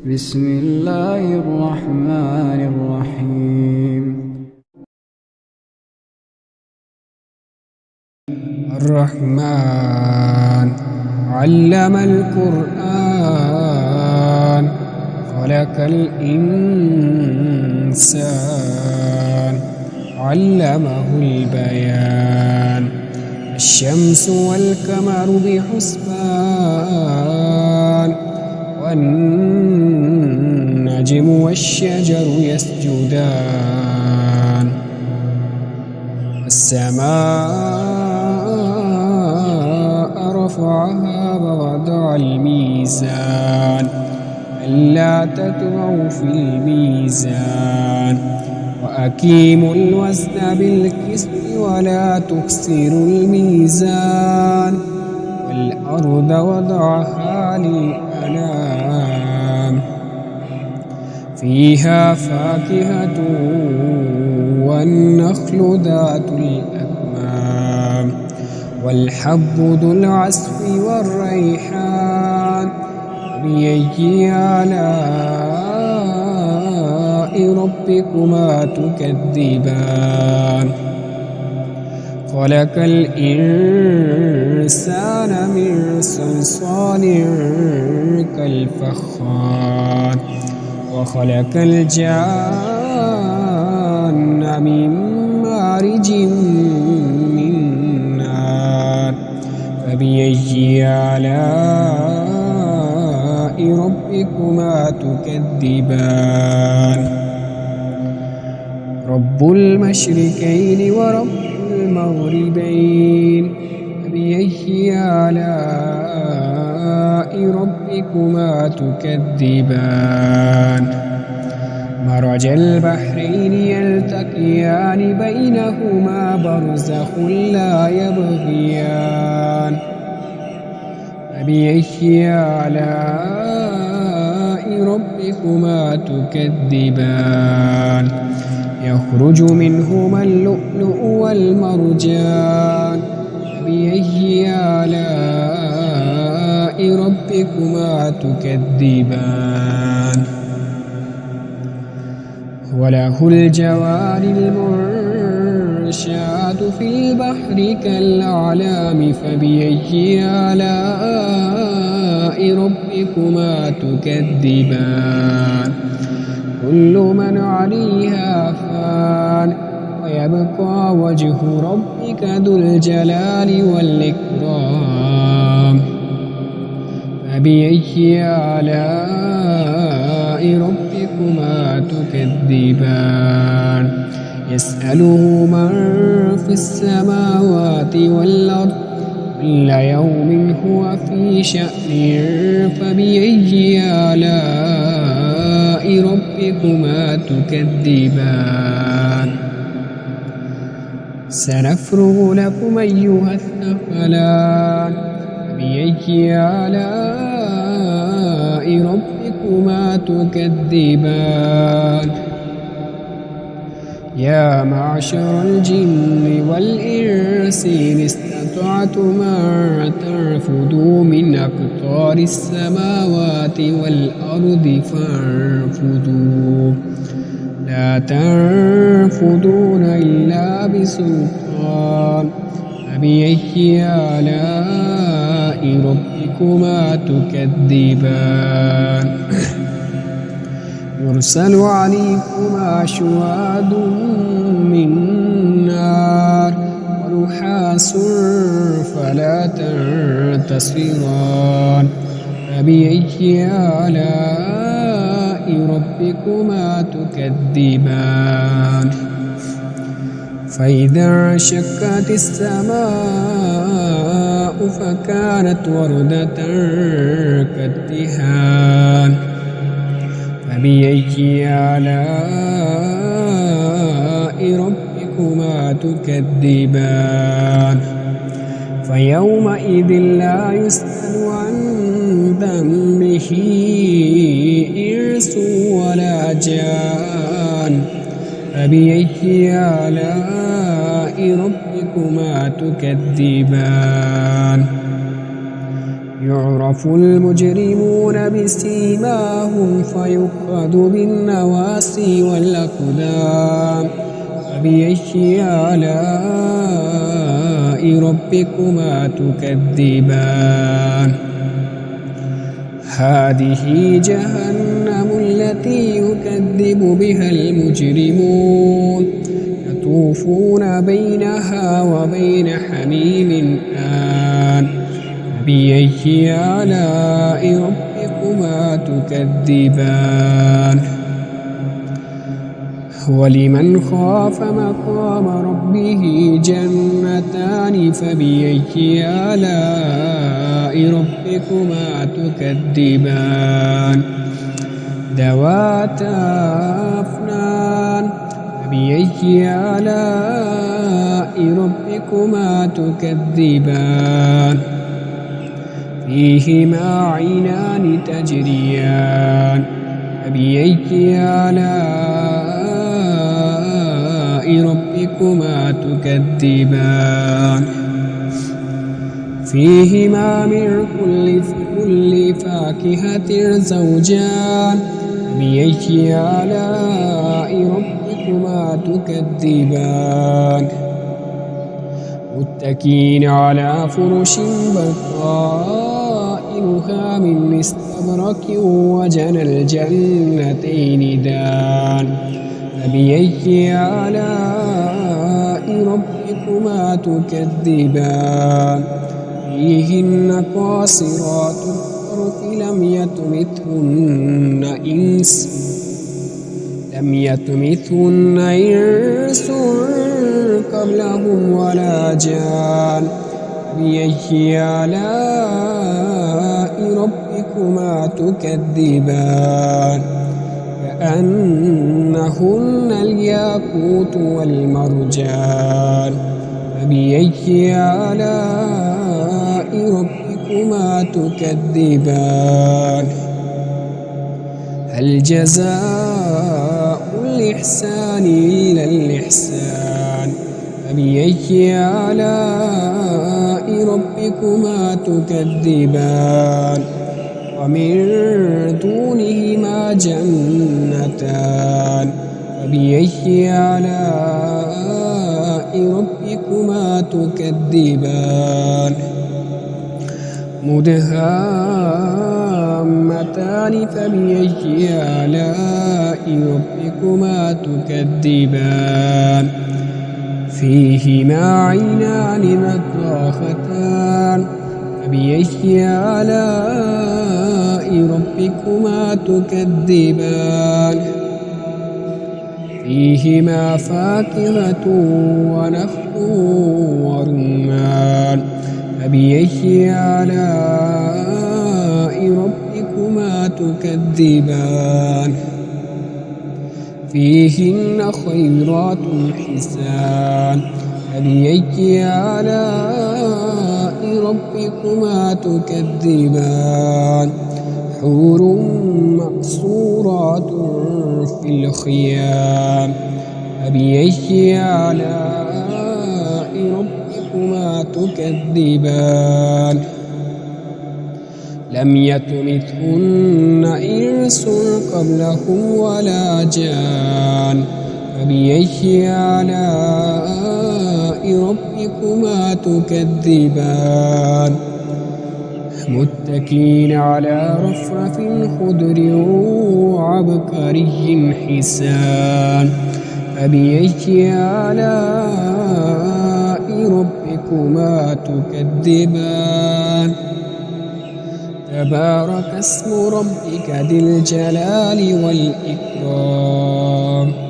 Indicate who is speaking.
Speaker 1: بسم الله الرحمن الرحيم.
Speaker 2: الرحمن علم القرآن خلق الإنسان علمه البيان الشمس والقمر بحسبان والنجم والشجر يسجدان السماء رفعها ووضع الميزان ألا تطغوا في الميزان وأقيموا الوزن بالقسط ولا تخسروا الميزان والأرض وضعها للأنام فيها فاكهة والنخل ذات الأكمام والحب ذو العصف والريحان فبأي آلاء ربكما تكذبان خلق الإنسان من صلصال كالفخار وخلق الجان من مارج من نار فبأي آلاء ربكما تكذبان رب المشرقين ورب المغربين فبأي آلاء ربكما تكذبان مرج البحرين يلتقيان بينهما برزخ لا يبغيان فبأي آلاء ربكما تكذبان يخرج منهما اللؤلؤ والمرجان فبأي آلاء ربكما تكذبان وله الجوار المنشآت في البحر كالأعلام فبأي آلاء ربكما تكذبان كل من عليها فان ويبقى وجه ربك ذو الجلال والإكرام فبأي آلاء ربكما تكذبان يسأله من في السماوات والأرض كل يوم هو في شأن فبأي آلاء ربكما تكذبان سنفرغ لكم أيها الثقلان فبأي آلاء ربكما تكذبان يا معشر الجن والإنس إن استطعتم أن تنفذوا من أقطار السماوات والأرض فانفذوا لا تنفذون إلا بسلطان فبأي آلاء ربكما تكذبان يرسل عليكما شواظ من نار ونحاس فلا تنتصران فبأي آلاء ربكما تكذبان فإذا انشقت السماء فكانت وردة كالدهان فبأي آلاء ربكما تكذبان فيومئذ لا يسأل عن ذنبه إنس ولا جان فبأي آلاء ربكما تكذبان يعرف المجرمون بسيماهم فيؤخذ بالنواصي والأقدام فبأي آلاء ربكما تكذبان هذه جهنم التي يكذب بها المجرمون يطوفون بينها وبين حميم آن فبأي آلاء ربكما تكذبان ولمن خاف مقام ربه جنتان فبأي آلاء ربكما تكذبان ذواتا أفنان فبأي آلاء ربكما تكذبان فيهما عينان تجريان فبأي آلاء ربكما تكذبان فيهما من كل فاكهة زوجان فبأي آلاء ربكما تكذبان متكئين على فرش بطائنها من استبرق وجنى الجنتين دان فبأي آلاء ربكما تكذبان فيهن قاصرات الطرف لم يطمثهن إنس قبلهم ولا جان فبأي آلاء ربكما تكذبان كأنهن الياقوت والمرجان فبأي آلاء ربكما تكذبان هل جزاء الإحسان إلا الإحسان فبأي آلاء ربكما تكذبان ومن دونهما جنتان فبأي آلاء ربكما تكذبان مدهامتان فبأي آلاء ربكما تكذبان فيهما عينان نضاختان فبأي آلاء ربكما تكذبان فيهما فاكهة ونخل ورمان فبأي آلاء ربكما تكذبان فيهن خيرات حسان فبأي آلاء ربكما تكذبان حور مقصورات في الخيام فبأي آلاء ربكما تكذبان لم يطمثهن إنس قبلهم ولا جان فبأي آلاء ربكما تكذبان متكئين على رفرف خضر وعبقري حسان فبأي آلاء ربكما تكذبان تبارك اسم ربك ذي الجلال والإكرام